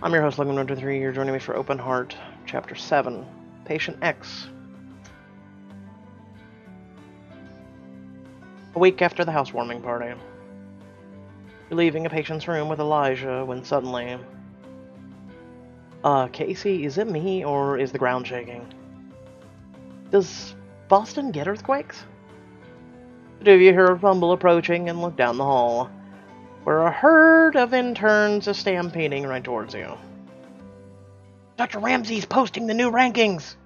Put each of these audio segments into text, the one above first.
I'm your host, Logan123. You're joining me for Open Heart, Chapter 7, Patient X. A week after the housewarming party. You're leaving a patient's room with Elijah when suddenly... Casey, is it me, or is the ground shaking? Does Boston get earthquakes? The two of you hear a rumble approaching and look down the hall, where a herd of interns is stampeding right towards you. Dr. Ramsey's posting the new rankings!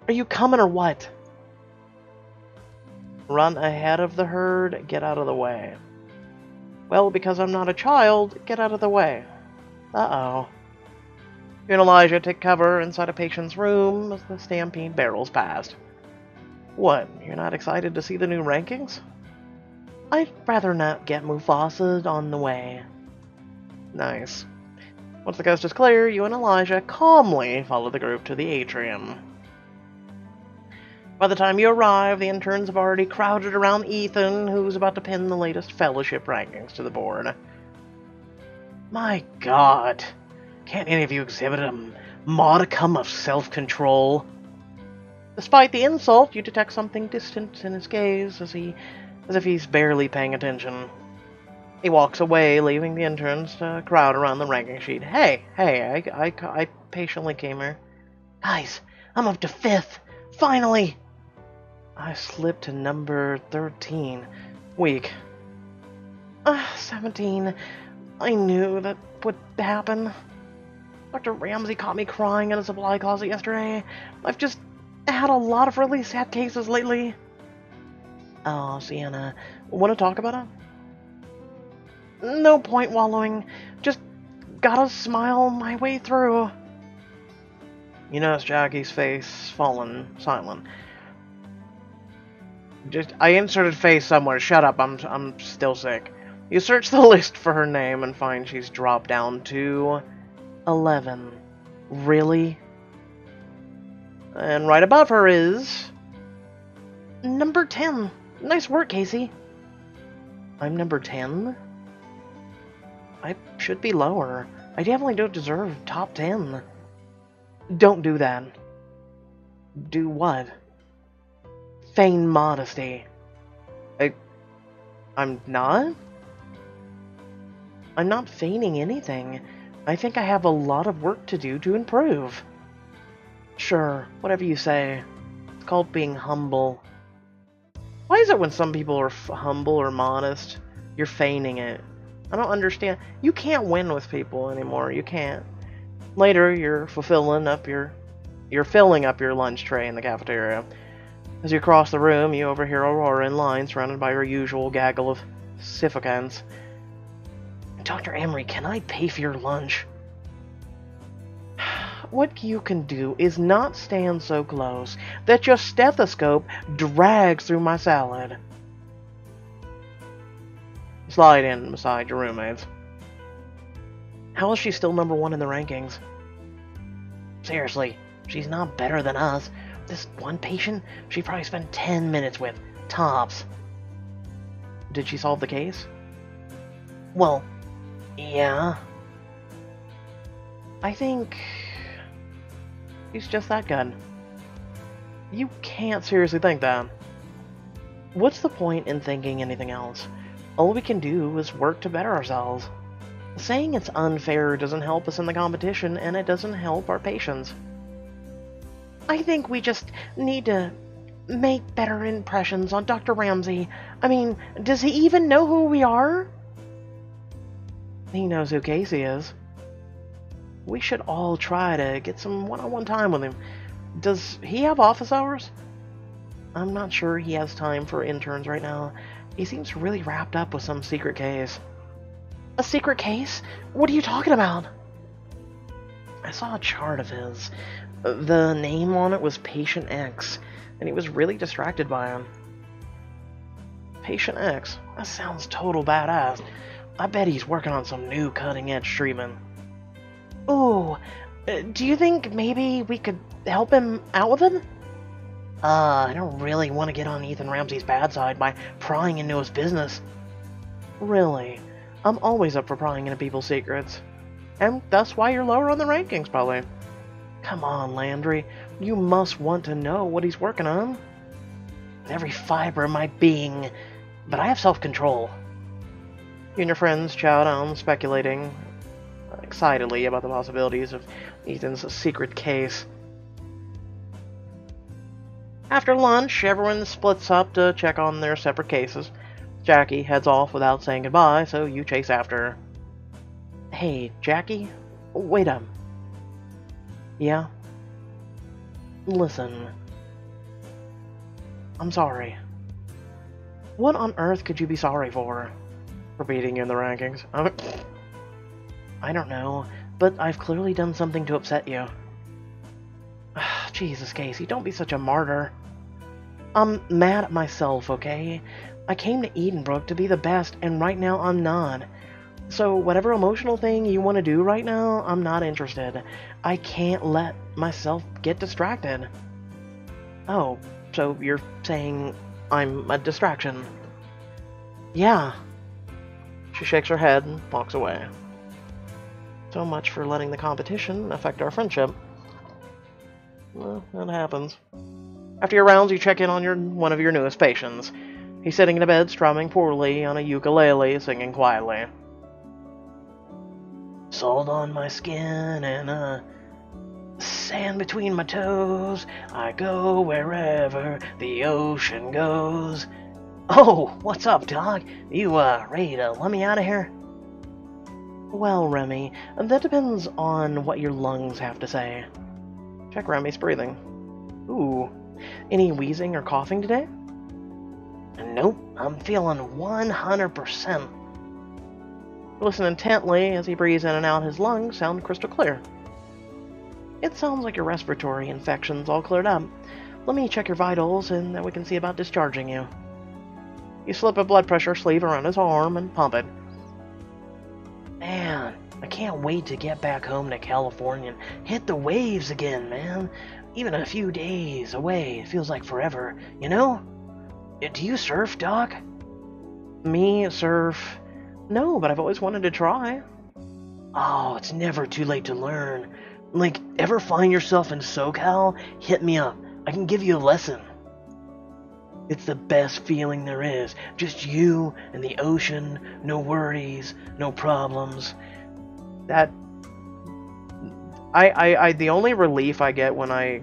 Are you coming or what? Run ahead of the herd, get out of the way. Well, because I'm not a child, get out of the way. Uh-oh. You and Elijah take cover inside a patient's room as the stampede barrels past. What, you're not excited to see the new rankings? I'd rather not get Mufasa on the way. Nice. Once the coast is clear, you and Elijah calmly follow the group to the atrium. By the time you arrive, the interns have already crowded around Ethan, who's about to pin the latest fellowship rankings to the board. My God, can't any of you exhibit a modicum of self-control? Despite the insult, you detect something distant in his gaze as if he's barely paying attention. He walks away, leaving the interns to crowd around the ranking sheet. Hey, I patiently came here. Guys, I'm up to 5th. Finally! I slipped to number 13. Weak. 17. I knew that would happen. Dr. Ramsey caught me crying in a supply closet yesterday. I've just had a lot of really sad cases lately. Oh, Sienna, want to talk about it? No point wallowing. Just gotta smile my way through. You notice Jackie's face fallen silent. I inserted face somewhere. Shut up. I'm still sick. You search the list for her name and find she's dropped down to 11. Really? And right above her is number 10. Nice work, Casey. I'm number 10? I should be lower. I definitely don't deserve top 10. Don't do that. Do what? Feign modesty. I'm not? I'm not feigning anything. I think I have a lot of work to do to improve. Sure, whatever you say. It's called being humble. Why is it when some people are humble or modest, you're feigning it? I don't understand. You can't win with people anymore. You can't. Later, you're filling up your lunch tray in the cafeteria. As you cross the room, you overhear Aurora in line, surrounded by her usual gaggle of sycophants. Dr. Emery, can I pay for your lunch? What you can do is not stand so close that your stethoscope drags through my salad. Slide in beside your roommates. How is she still number 1 in the rankings? Seriously, she's not better than us. This one patient, she probably spent 10 minutes with, tops. Did she solve the case? Well, yeah. I think she's just that good. You can't seriously think that. What's the point in thinking anything else? All we can do is work to better ourselves. Saying it's unfair doesn't help us in the competition, and it doesn't help our patients. I think we just need to make better impressions on Dr. Ramsey. I mean, does he even know who we are? He knows who Casey is. We should all try to get some one-on-one time with him. Does he have office hours? I'm not sure he has time for interns right now. He seems really wrapped up with some secret case. A secret case? What are you talking about? I saw a chart of his. The name on it was Patient X, and he was really distracted by him. Patient X? That sounds total badass. I bet he's working on some new cutting-edge treatment. Ooh, do you think maybe we could help him out with it? I don't really want to get on Ethan Ramsey's bad side by prying into his business. Really? I'm always up for prying into people's secrets. And that's why you're lower on the rankings, probably. Come on, Landry. You must want to know what he's working on. Every fiber of my being. But I have self-control. You and your friends chow down, speculating excitedly about the possibilities of Ethan's secret case. After lunch, everyone splits up to check on their separate cases. Jackie heads off without saying goodbye, so you chase after her. Hey, Jackie? Wait up. Yeah? Listen. I'm sorry. What on earth could you be sorry for? For beating you in the rankings. I don't know, but I've clearly done something to upset you. Jesus, Casey, don't be such a martyr. I'm mad at myself, okay? I came to Edenbrook to be the best, and right now I'm not. So whatever emotional thing you want to do right now, I'm not interested. I can't let myself get distracted. Oh, so you're saying I'm a distraction? Yeah. She shakes her head and walks away. So much for letting the competition affect our friendship. Well, that happens. After your rounds, you check in on one of your newest patients. He's sitting in a bed, strumming poorly on a ukulele, singing quietly. Salt on my skin and sand between my toes. I go wherever the ocean goes. Oh, what's up, Doc? You ready to let me out of here? Well, Remy, that depends on what your lungs have to say. Check Remy's breathing. Ooh. Any wheezing or coughing today? Nope, I'm feeling 100%. Listen intently as he breathes in and out. His lungs sound crystal clear. It sounds like your respiratory infection's all cleared up. Let me check your vitals and then we can see about discharging you. You slip a blood pressure sleeve around his arm and pump it. Man, I can't wait to get back home to California and hit the waves again, man. Even a few days away, it feels like forever, you know? Do you surf, Doc? Me, surf? No, but I've always wanted to try. Oh, it's never too late to learn. Like, ever find yourself in SoCal? Hit me up. I can give you a lesson. It's the best feeling there is. Just you and the ocean, no worries, no problems. The only relief I get when I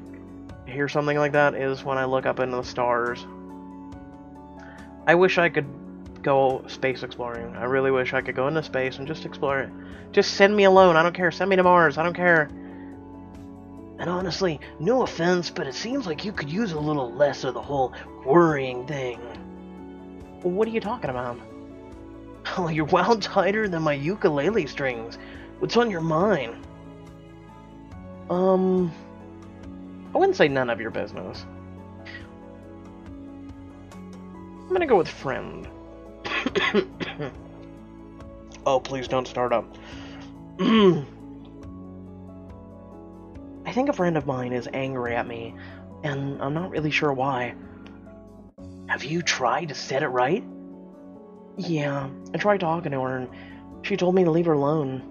hear something like that is when I look up into the stars. I wish I could go space exploring. I really wish I could go into space and just explore it. Just send me alone. I don't care. Send me to Mars. I don't care. And honestly, no offense, but it seems like you could use a little less of the whole worrying thing. What are you talking about? Oh, you're wound tighter than my ukulele strings. What's on your mind? I wouldn't say none of your business. I'm gonna go with friend. Oh, please don't start up. I think a friend of mine is angry at me, and I'm not really sure why. Have you tried to set it right? Yeah, I tried talking to her, and she told me to leave her alone.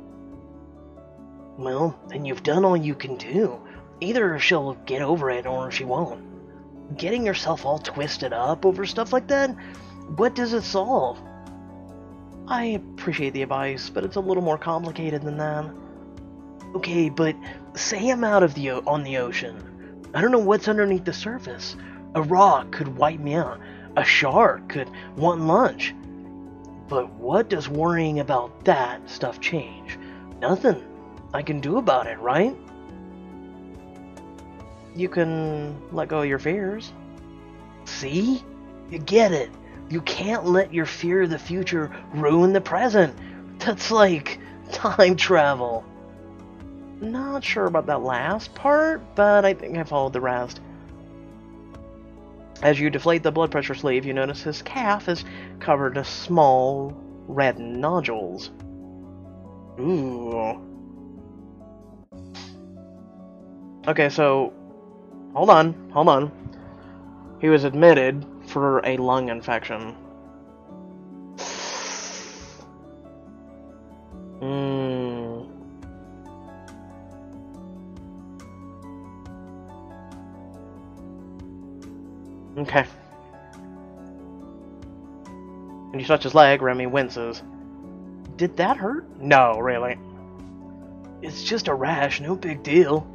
Well, then you've done all you can do. Either she'll get over it, or she won't. Getting yourself all twisted up over stuff like that, what does it solve? I appreciate the advice, but it's a little more complicated than that. Okay, but say I'm out on the ocean. I don't know what's underneath the surface. A rock could wipe me out. A shark could want lunch. But what does worrying about that stuff change? Nothing I can do about it, right? You can let go of your fears. See? You get it. You can't let your fear of the future ruin the present. That's like time travel. Not sure about that last part, but I think I followed the rest. As you deflate the blood pressure sleeve, you notice his calf is covered in small red nodules. Ooh. Okay, so hold on. He was admitted for a lung infection. Okay. When you touch his leg, Remy winces. Did that hurt? No, really. It's just a rash, no big deal.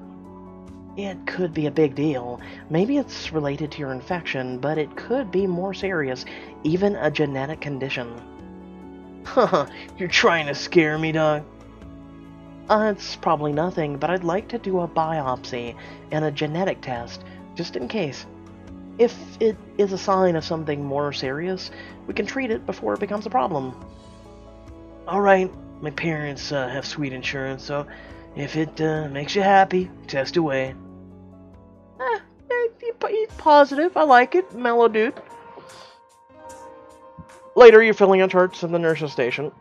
It could be a big deal. Maybe it's related to your infection, but it could be more serious, even a genetic condition. Haha, you're trying to scare me, Doc. It's probably nothing, but I'd like to do a biopsy and a genetic test, just in case. If it is a sign of something more serious, we can treat it before it becomes a problem. Alright, my parents have sweet insurance, so if it makes you happy, test away. He's positive. I like it. Mellow dude. Later, you're filling out charts in the nurse's station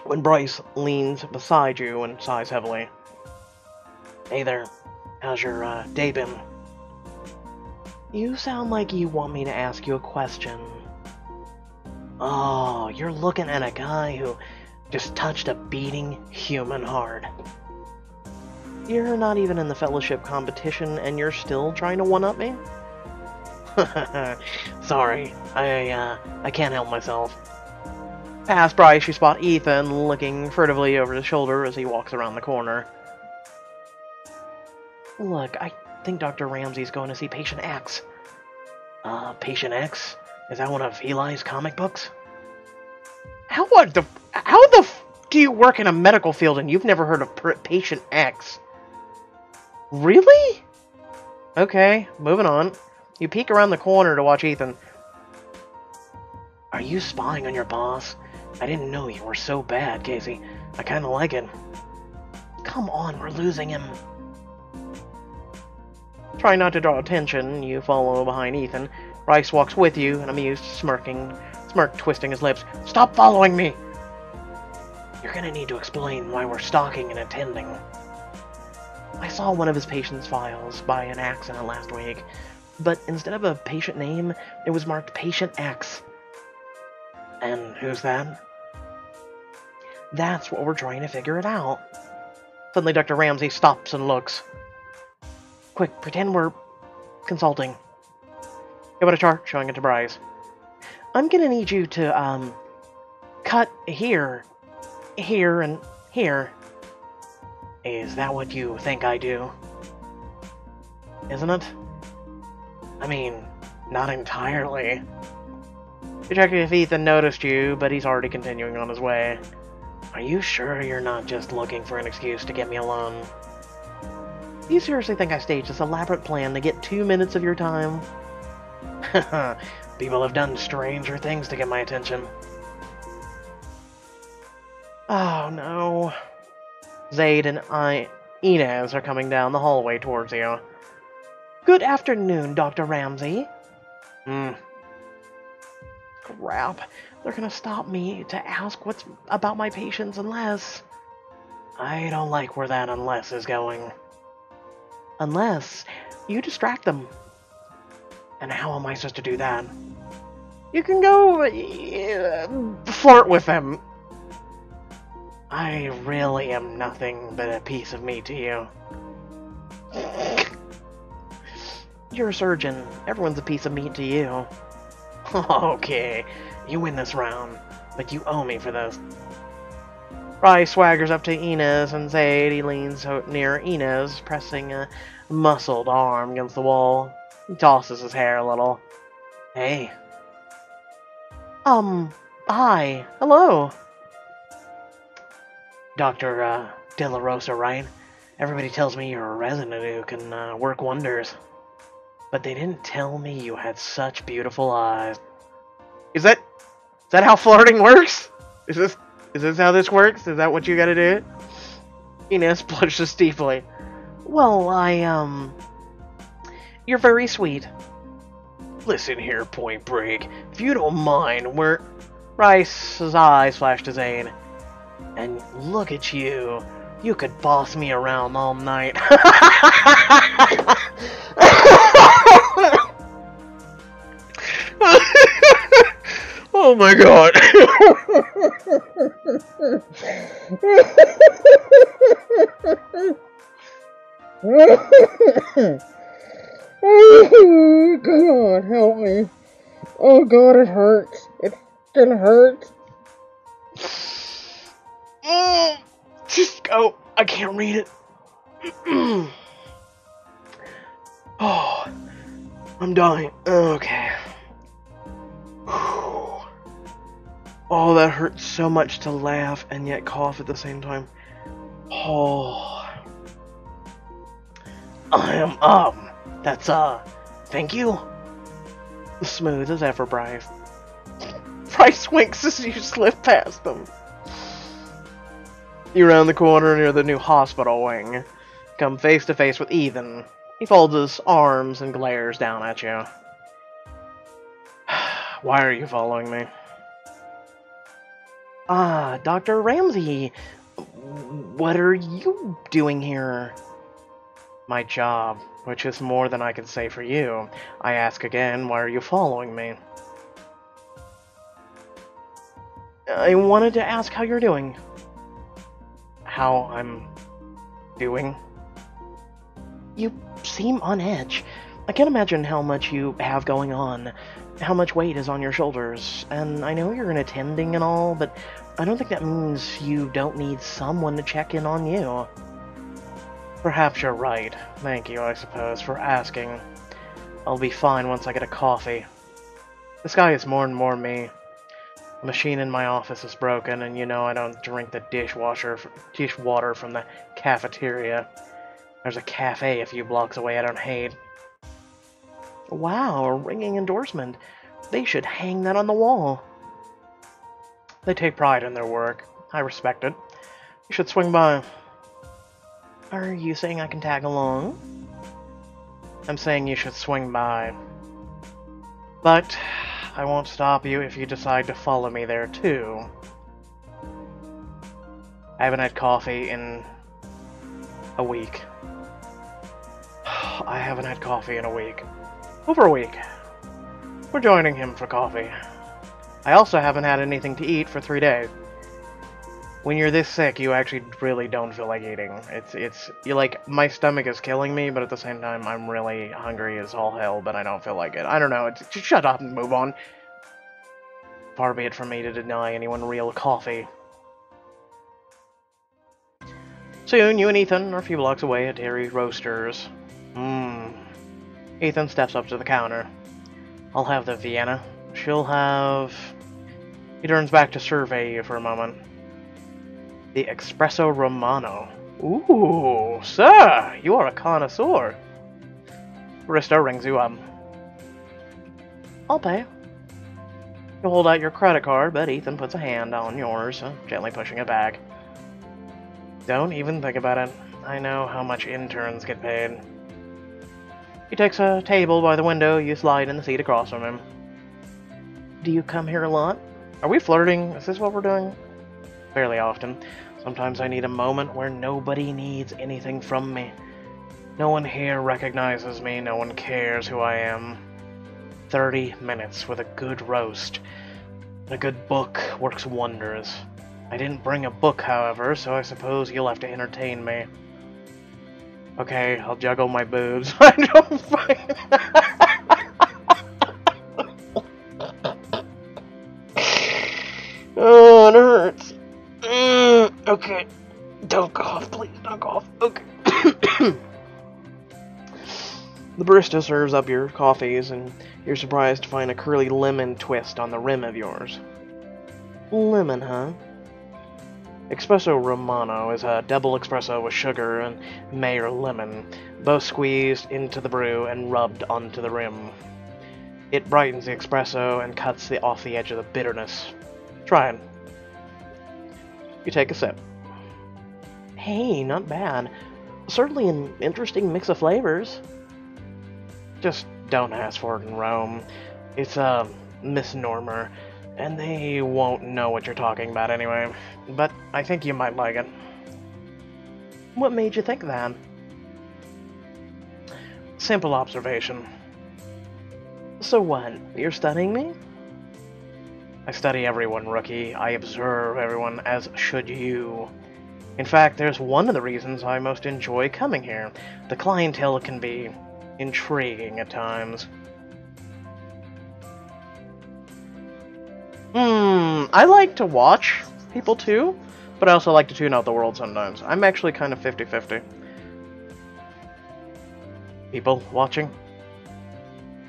when Bryce leans beside you and sighs heavily. Hey there. How's your day been? You sound like you want me to ask you a question. Oh, you're looking at a guy who just touched a beating human heart. You're not even in the fellowship competition and you're still trying to one-up me? Sorry, I can't help myself. Past Bryce, you spot Ethan looking furtively over his shoulder as he walks around the corner. Look, I think Dr. Ramsey's going to see Patient X. Patient X? Is that one of Eli's comic books? How the do you work in a medical field and you've never heard of Patient X? Really? Okay, moving on. You peek around the corner to watch Ethan. Are you spying on your boss? I didn't know you were so bad, Casey. I kinda like it. Come on, we're losing him. Trying not to draw attention, you follow behind Ethan. Bryce walks with you, an amused, smirk twisting his lips. Stop following me! You're gonna need to explain why we're stalking and attending. I saw one of his patient's files by an accident last week, but instead of a patient name, it was marked Patient X. And who's that? That's what we're trying to figure it out. Suddenly Dr. Ramsey stops and looks. Quick, pretend we're consulting. Give it a chart, showing it to Bryce. I'm gonna need you to, cut here, here, and here. Is that what you think I do? Isn't it? I mean, not entirely. You check if Ethan noticed you, but he's already continuing on his way. Are you sure you're not just looking for an excuse to get me alone? Do you seriously think I staged this elaborate plan to get 2 minutes of your time? People have done stranger things to get my attention. Oh no. Zaid and Inez are coming down the hallway towards you. Good afternoon, Dr. Ramsey. Crap. They're gonna stop me to ask what's about my patients unless... I don't like where that unless is going. Unless you distract them. And how am I supposed to do that? You can go flirt with them. I really am nothing but a piece of meat to you. You're a surgeon. Everyone's a piece of meat to you. Okay, you win this round, but you owe me for this. Bryce swaggers up to Inez and Zaid. He leans near Inez, pressing a muscled arm against the wall. He tosses his hair a little. Hey. Hi. Hello. Dr. De La Rosa, right? Everybody tells me you're a resident who can work wonders. But they didn't tell me you had such beautiful eyes. Is that how flirting works? Is this how this works? Is that what you gotta do? Inez blushes deeply. Well, you're very sweet. Listen here, Point Break. If you don't mind, we're... Bryce's eyes flashed to Zane. And look at you. You could boss me around all night. Oh my god. God, help me. Oh God, it hurts. It still hurts. Just go. I can't read it. Oh, I'm dying. Okay. Oh, that hurts so much to laugh and yet cough at the same time. Oh. That's, thank you. Smooth as ever, Bryce. Bryce winks as you slip past them. You round the corner near the new hospital wing. Come face to face with Ethan. He folds his arms and glares down at you. Why are you following me? Ah, Dr. Ramsey. What are you doing here? My job, which is more than I can say for you. I ask again, why are you following me? I wanted to ask how you're doing. How I'm doing? You seem on edge. I can't imagine how much you have going on, how much weight is on your shoulders, and I know you're in attending and all, but I don't think that means you don't need someone to check in on you. Perhaps you're right. Thank you, I suppose, for asking. I'll be fine once I get a coffee. This guy is more and more me. The machine in my office is broken, and you know I don't drink the dishwater from the cafeteria. There's a cafe a few blocks away I don't hate. Wow, a ringing endorsement. They should hang that on the wall. They take pride in their work. I respect it. You should swing by. Are you saying I can tag along? I'm saying you should swing by. But I won't stop you if you decide to follow me there too. I haven't had coffee in a week. I haven't had coffee in a week. Over a week. We're joining him for coffee. I also haven't had anything to eat for 3 days. When you're this sick, you actually really don't feel like eating. You're like, my stomach is killing me, but at the same time, I'm really hungry as all hell, but I don't feel like it. I don't know, just shut up and move on. Far be it from me to deny anyone real coffee. Soon, you and Ethan are a few blocks away at Dairy Roasters. Ethan steps up to the counter. I'll have the Vienna. She'll have... He turns back to survey you for a moment. The Espresso Romano. Ooh, sir, you are a connoisseur. Barista rings you up. I'll pay. You hold out your credit card, but Ethan puts a hand on yours, gently pushing it back. Don't even think about it. I know how much interns get paid. He takes a table by the window. You slide in the seat across from him. Do you come here a lot? Are we flirting? Is this what we're doing? Fairly often. Sometimes I need a moment where nobody needs anything from me. No one here recognizes me. No one cares who I am. 30 minutes with a good roast. A good book works wonders. I didn't bring a book, however, so I suppose you'll have to entertain me. Okay, I'll juggle my boobs. I don't find... Oh, it hurts. Okay. Don't cough, please. Don't cough. Okay. The barista serves up your coffees, and you're surprised to find a curly lemon twist on the rim of yours. Lemon, huh? Espresso Romano is a double espresso with sugar and Mayer lemon, both squeezed into the brew and rubbed onto the rim. It brightens the espresso and cuts off the edge of the bitterness. Try it. You take a sip. Hey, not bad. Certainly an interesting mix of flavors. Just don't ask for it in Rome. It's a misnomer, and they won't know what you're talking about anyway. But I think you might like it. What made you think that? Simple observation. So what? You're studying me? I study everyone, rookie. I observe everyone, as should you. In fact, there's one of the reasons I most enjoy coming here. The clientele can be intriguing at times. I like to watch people too, but I also like to tune out the world sometimes. I'm actually kind of 50-50. People watching?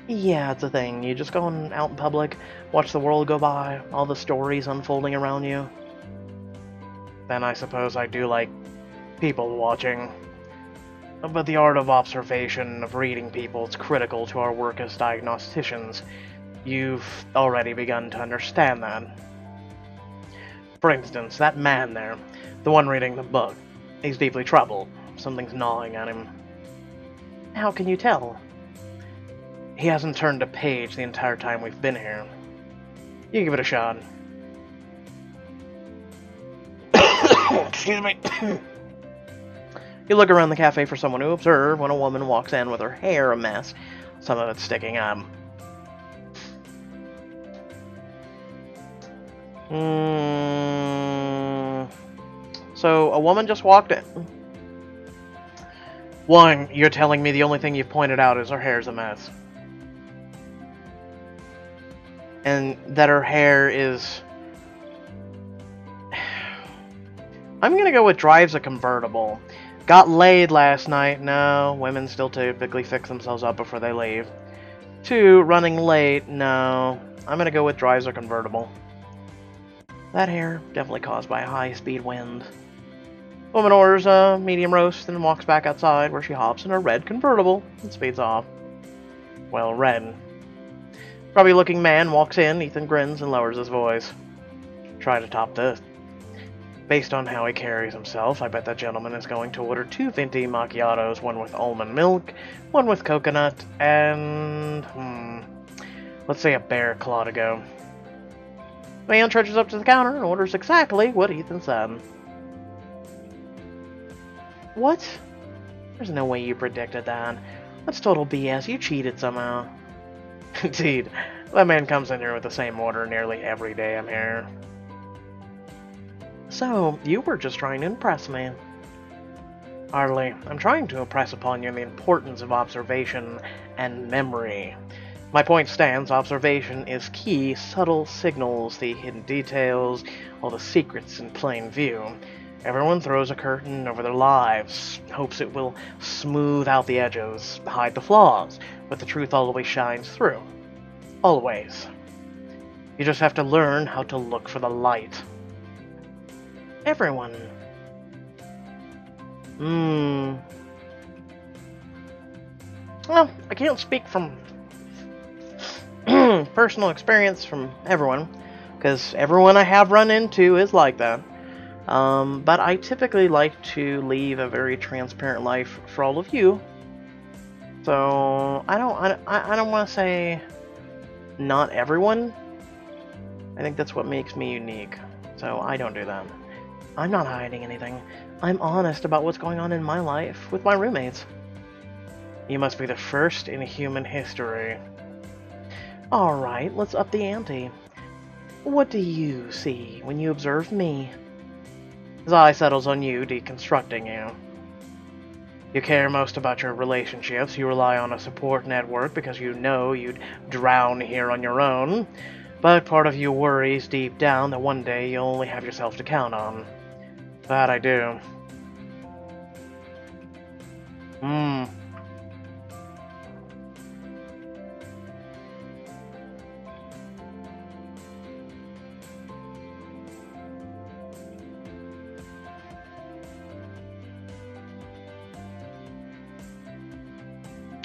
Yeah, it's a thing. You just go out in public, watch the world go by, all the stories unfolding around you. Then I suppose I do like people watching. But the art of observation, of reading people, is critical to our work as diagnosticians. You've already begun to understand that. For instance, that man there, the one reading the book, he's deeply troubled. Something's gnawing at him. How can you tell? He hasn't turned a page the entire time we've been here. You give it a shot. Excuse me. You look around the cafe for someone to observe when a woman walks in with her hair a mess, some of it sticking up. So, a woman just walked in. One, you're telling me the only thing you've pointed out is her hair's a mess. And that her hair is... I'm gonna go with drives a convertible. Got laid last night. No, women still typically fix themselves up before they leave. 2, running late. No, I'm gonna go with drives a convertible. That hair, definitely caused by a high-speed wind. Woman orders a medium roast and walks back outside where she hops in her red convertible and speeds off. Well, red. Grubby looking man walks in, Ethan grins and lowers his voice. Try to top this. Based on how he carries himself, I bet that gentleman is going to order 2 venti macchiatos, one with almond milk, one with coconut, and... let's say a bear claw to go. The man trudges up to the counter and orders exactly what Ethan said. What? There's no way you predicted that. That's total BS. You cheated somehow. Indeed. That man comes in here with the same order nearly every day I'm here. So, you were just trying to impress me. Hardly. I'm trying to impress upon you the importance of observation and memory. My point stands, observation is key, subtle signals, the hidden details, all the secrets in plain view. Everyone throws a curtain over their lives, hopes it will smooth out the edges, hide the flaws, but the truth always shines through. Always. You just have to learn how to look for the light. Everyone. Well, I can't speak from personal experience from everyone, because everyone I have run into is like that. But I typically like to leave a very transparent life for all of you. So I don't want to say not everyone. I think that's what makes me unique. So I don't do that. I'm not hiding anything. I'm honest about what's going on in my life with my roommates. You must be the first in human history. Alright, let's up the ante. What do you see when you observe me? His eye settles on you, deconstructing you. You care most about your relationships. You rely on a support network because you know you'd drown here on your own. But part of you worries deep down that one day you'll only have yourself to count on. That I do.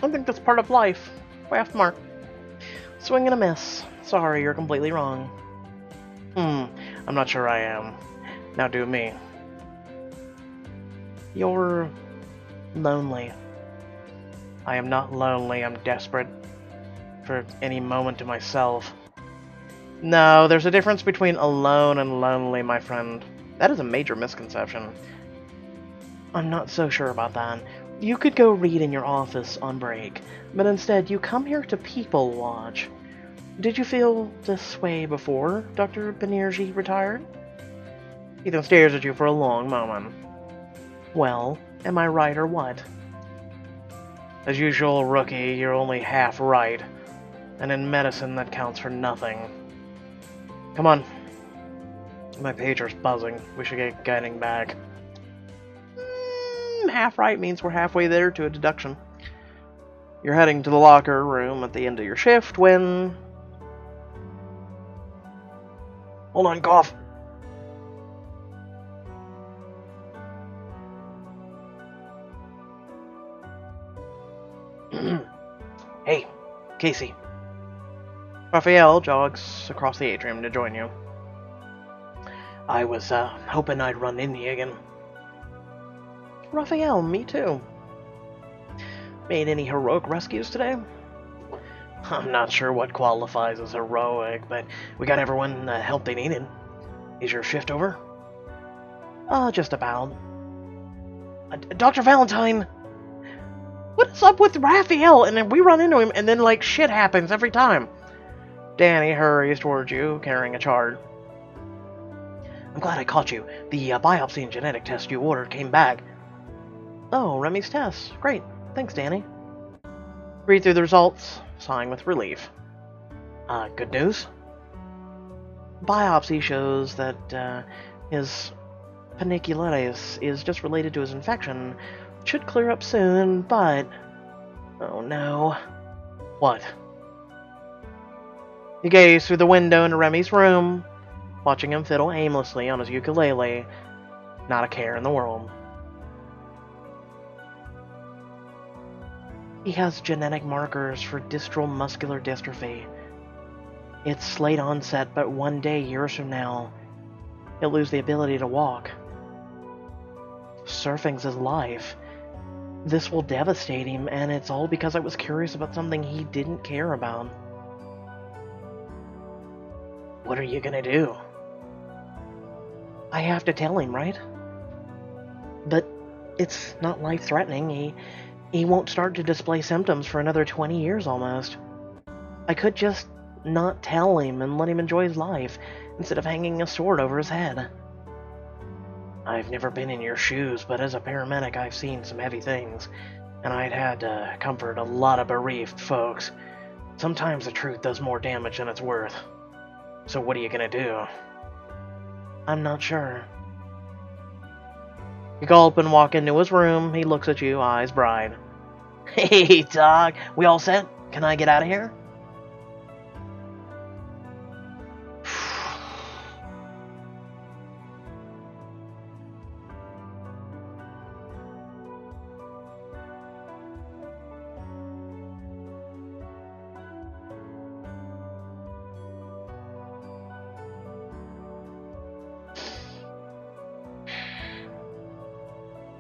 I think that's part of life. Laughed Mark. Swing and a miss. Sorry, you're completely wrong. I'm not sure I am. Now do me. You're lonely. I am not lonely, I'm desperate for any moment to myself. No, there's a difference between alone and lonely, my friend. That is a major misconception. I'm not so sure about that. You could go read in your office on break, but instead you come here to people watch. Did you feel this way before Dr. Banerjee retired? Ethan stares at you for a long moment. Well, am I right or what? As usual, rookie, you're only half right. And in medicine, that counts for nothing. Come on. My pager's buzzing. We should get getting back. Half right means we're halfway there to a deduction. You're heading to the locker room at the end of your shift when... Hold on, cough. Hey, Casey. Raphael jogs across the atrium to join you. I was hoping I'd run into you again. Raphael, me too. Made any heroic rescues today? I'm not sure what qualifies as heroic, but we got everyone the help they needed. Is your shift over? Just about. Dr. Valentine! What is up with Raphael? And then we run into him, and then, like, shit happens every time. Danny hurries towards you, carrying a chart. I'm glad I caught you. The biopsy and genetic test you ordered came back. Oh, Remy's test. Great. Thanks, Danny. Read through the results, sighing with relief. Good news? Biopsy shows that his paniculitis is just related to his infection. Should clear up soon, but... Oh no. What? You gaze through the window into Remy's room, watching him fiddle aimlessly on his ukulele. Not a care in the world. He has genetic markers for distal muscular dystrophy. It's late onset, but one day, years from now, he'll lose the ability to walk. Surfing's his life. This will devastate him, and it's all because I was curious about something he didn't care about. What are you gonna do? I have to tell him, right? But it's not life-threatening. He won't start to display symptoms for another 20 years almost. I could just not tell him and let him enjoy his life, instead of hanging a sword over his head. I've never been in your shoes, but as a paramedic I've seen some heavy things, and I'd had to comfort a lot of bereaved folks. Sometimes the truth does more damage than it's worth. So what are you gonna do? I'm not sure. You gulp and walk into his room. He looks at you, eyes bright. Hey, Doc. We all set? Can I get out of here?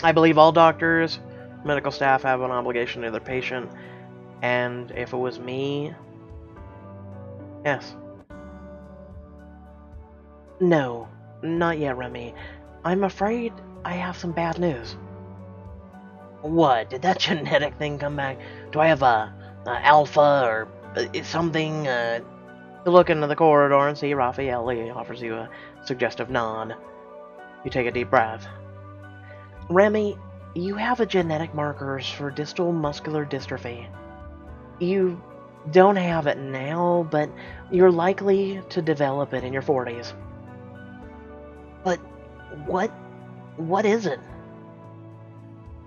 I believe all doctors, medical staff have an obligation to their patient, and if it was me... Yes. No, not yet, Remy. I'm afraid I have some bad news. What? Did that genetic thing come back? Do I have a alpha or something? You look into the corridor and see Raphael. He offers you a suggestive nod. You take a deep breath. Remy, you have a genetic markers for distal muscular dystrophy. You don't have it now, but you're likely to develop it in your 40s. But what is it?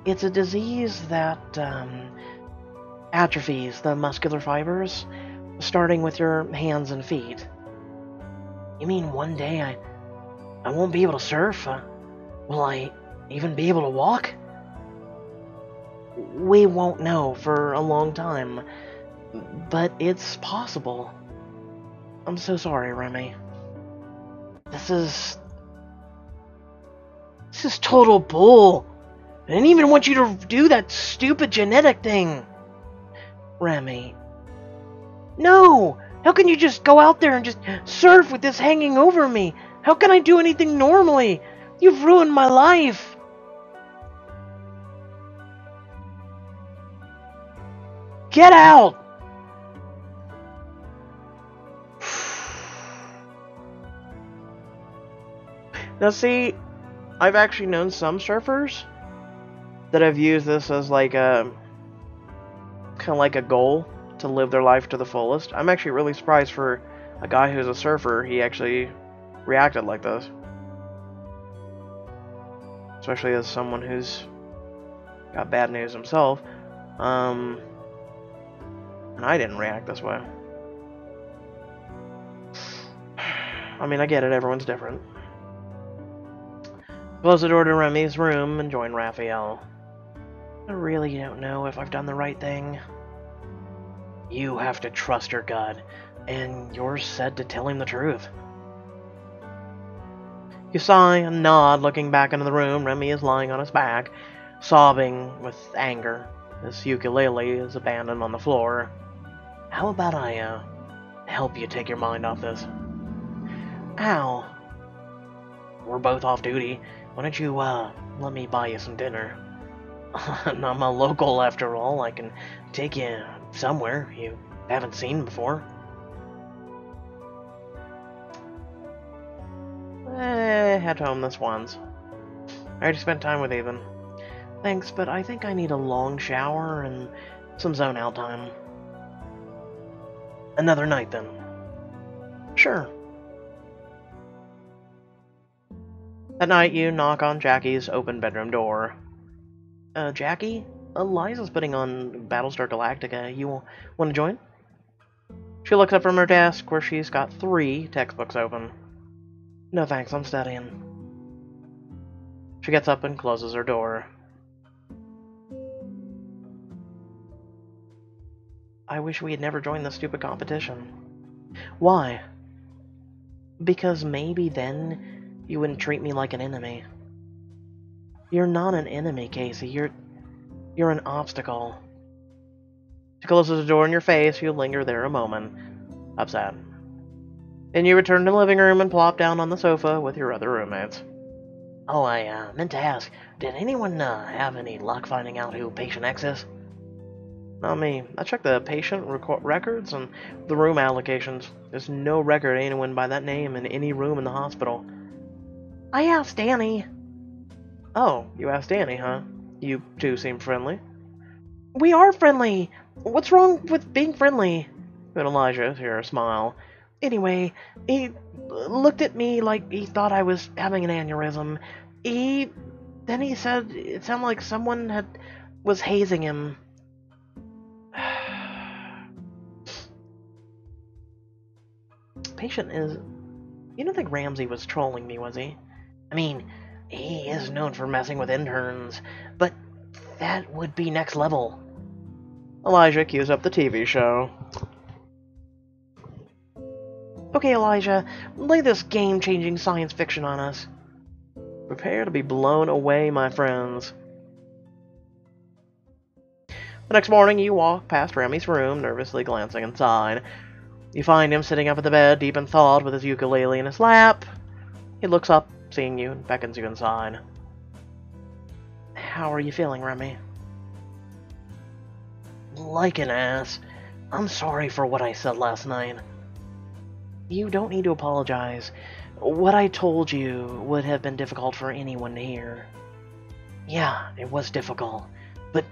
It's a disease that atrophies the muscular fibers, starting with your hands and feet. You mean one day I won't be able to surf? Will I even be able to walk? We won't know for a long time, but it's possible. I'm so sorry, Remy. This is total bull. I didn't even want you to do that stupid genetic thing. Remy. No! How can you just go out there and just surf with this hanging over me? How can I do anything normally? You've ruined my life. Get out! Now see, I've actually known some surfers that have used this as like a kind of like a goal to live their life to the fullest. I'm actually really surprised for a guy who's a surfer, he actually reacted like this. Especially as someone who's got bad news himself. And I didn't react this way. I mean, I get it, everyone's different. Close the door to Remy's room and join Raphael. I really don't know if I've done the right thing. You have to trust your gut, and you're said to tell him the truth. You sigh and nod, looking back into the room. Remy is lying on his back, sobbing with anger. His ukulele is abandoned on the floor. How about I, help you take your mind off this? Ow. We're both off duty. Why don't you, let me buy you some dinner? I'm a local after all. I can take you somewhere you haven't seen before. Head home this once. I already spent time with Ethan. Thanks, but I think I need a long shower and some zone-out time. Another night, then. Sure. At night, you knock on Jackie's open bedroom door. Jackie? Eliza's putting on Battlestar Galactica. You want to join? She looks up from her desk, where she's got 3 textbooks open. No thanks, I'm studying. She gets up and closes her door. I wish we had never joined this stupid competition. Why? Because maybe then you wouldn't treat me like an enemy. You're not an enemy, Casey. You're an obstacle. She closes the door in your face. You linger there a moment, upset. Then you return to the living room and plop down on the sofa with your other roommates. Oh, I meant to ask, did anyone have any luck finding out who Patient X is? Not me. I checked the patient records and the room allocations. There's no record of anyone by that name in any room in the hospital. I asked Danny. Oh, you asked Danny, huh? You two seem friendly. We are friendly. What's wrong with being friendly? But Elijah, here, a smile. Anyway, he looked at me like he thought I was having an aneurysm. Then he said it sounded like someone was hazing him. Patient is... You don't think Ramsey was trolling me, was he? I mean, he is known for messing with interns, but that would be next level. Elijah cues up the TV show. Okay, Elijah, lay this game-changing science fiction on us. Prepare to be blown away, my friends. The next morning, you walk past Remy's room, nervously glancing inside. You find him sitting up at the bed, deep in thought, with his ukulele in his lap. He looks up, seeing you, and beckons you inside. How are you feeling, Remy? Like an ass. I'm sorry for what I said last night. You don't need to apologize. What I told you would have been difficult for anyone to hear. Yeah, it was difficult, but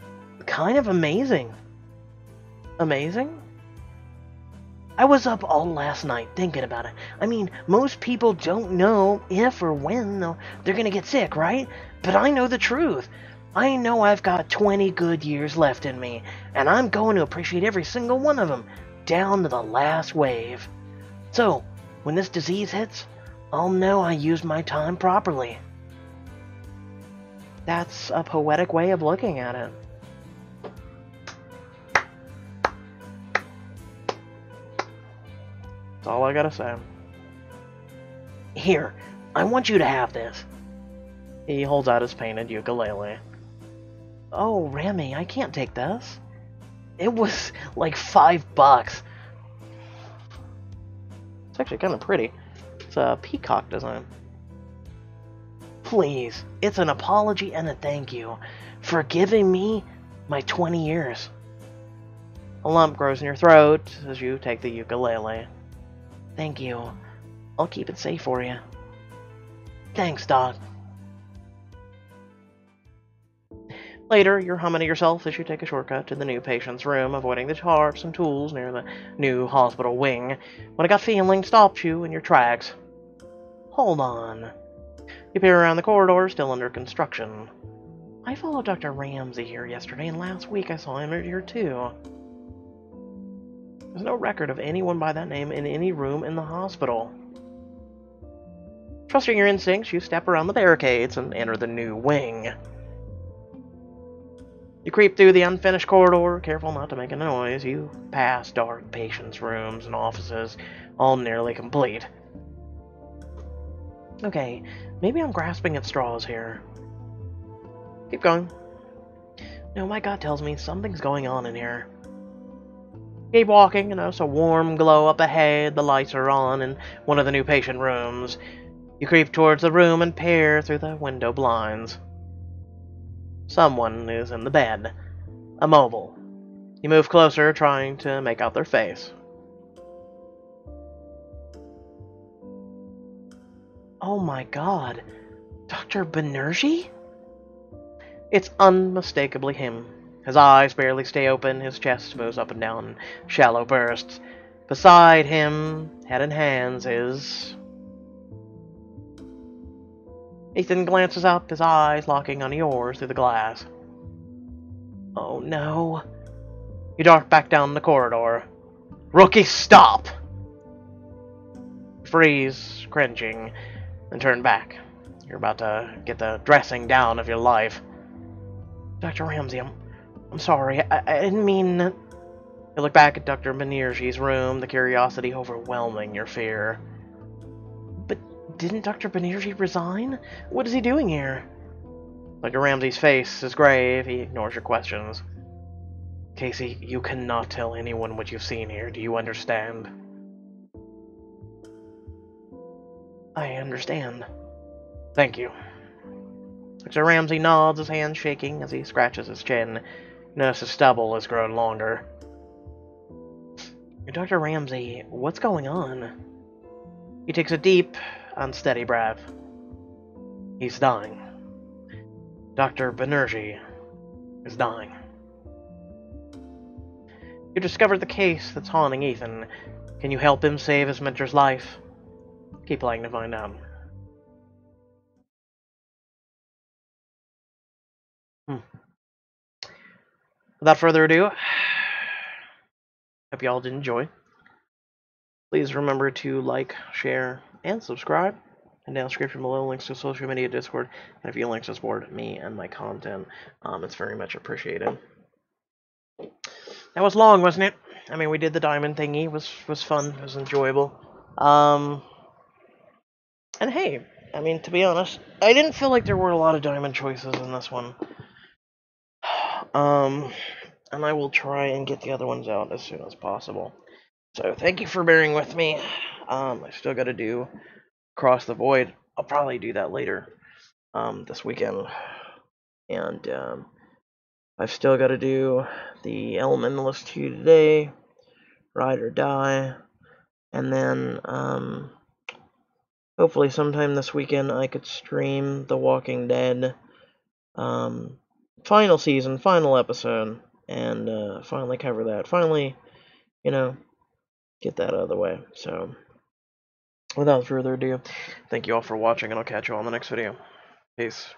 kind of amazing. Amazing? I was up all last night thinking about it. I mean, most people don't know if or when they're gonna get sick, right? But I know the truth. I know I've got 20 good years left in me, and I'm going to appreciate every single one of them, down to the last wave. So, when this disease hits, I'll know I used my time properly. That's a poetic way of looking at it. That's all I gotta say. Here, I want you to have this. He holds out his painted ukulele. Oh, Remy, I can't take this. It was like $5. It's actually kind of pretty. It's a peacock design. Please, it's an apology and a thank you for giving me my 20 years. A lump grows in your throat as you take the ukulele. Thank you. I'll keep it safe for you. Thanks, Doc. Later, you're humming to yourself as you take a shortcut to the new patient's room, avoiding the tarps and tools near the new hospital wing, when a gut feeling stops you in your tracks. Hold on. You peer around the corridor, still under construction. I followed Dr. Ramsey here yesterday, and last week I saw him here too. There's no record of anyone by that name in any room in the hospital. Trusting your instincts, you step around the barricades and enter the new wing. You creep through the unfinished corridor, careful not to make a noise. You pass dark patients' rooms and offices, all nearly complete. Okay, maybe I'm grasping at straws here. Keep going. No, my gut tells me something's going on in here. Keep walking, and notice a warm glow up ahead. The lights are on in one of the new patient rooms. You creep towards the room and peer through the window blinds. Someone is in the bed. Immobile. You move closer, trying to make out their face. Oh my god. Dr. Banerjee? It's unmistakably him. His eyes barely stay open, his chest moves up and down in shallow bursts. Beside him, head in hands, is... Ethan glances up, his eyes locking on yours through the glass. Oh no. You dart back down the corridor. Rookie, stop! Freeze, cringing, and turn back. You're about to get the dressing down of your life. Dr. Ramsey, I'm sorry. I didn't mean... You look back at Dr. Banerjee's room, the curiosity overwhelming your fear. But didn't Dr. Banerjee resign? What is he doing here? Dr. Ramsey's face is grave. He ignores your questions. Casey, you cannot tell anyone what you've seen here. Do you understand? I understand. Thank you. Dr. Ramsey nods, his hand shaking as he scratches his chin. You notice his stubble has grown longer. Dr. Ramsey, what's going on? He takes a deep, unsteady breath. He's dying. Dr. Banerjee is dying. You discovered the case that's haunting Ethan. Can you help him save his mentor's life? Keep playing to find out. Without further ado, hope y'all did enjoy. Please remember to like, share, and subscribe. And down in the description below, links to social media, Discord, and a few links to support me and my content. It's very much appreciated. That was long, wasn't it? I mean, we did the diamond thingy. It was fun. It was enjoyable. And hey, I mean, to be honest, I didn't feel like there were a lot of diamond choices in this one. And I will try and get the other ones out as soon as possible. So thank you for bearing with me. I still got to do Cross the Void. I'll probably do that later, this weekend. And I've still got to do the Elementalist 2 today, Ride or Die, and then hopefully sometime this weekend I could stream The Walking Dead final season, final episode, and finally cover that. Finally, you know, get that out of the way. So, without further ado, thank you all for watching, and I'll catch you all in the next video. Peace.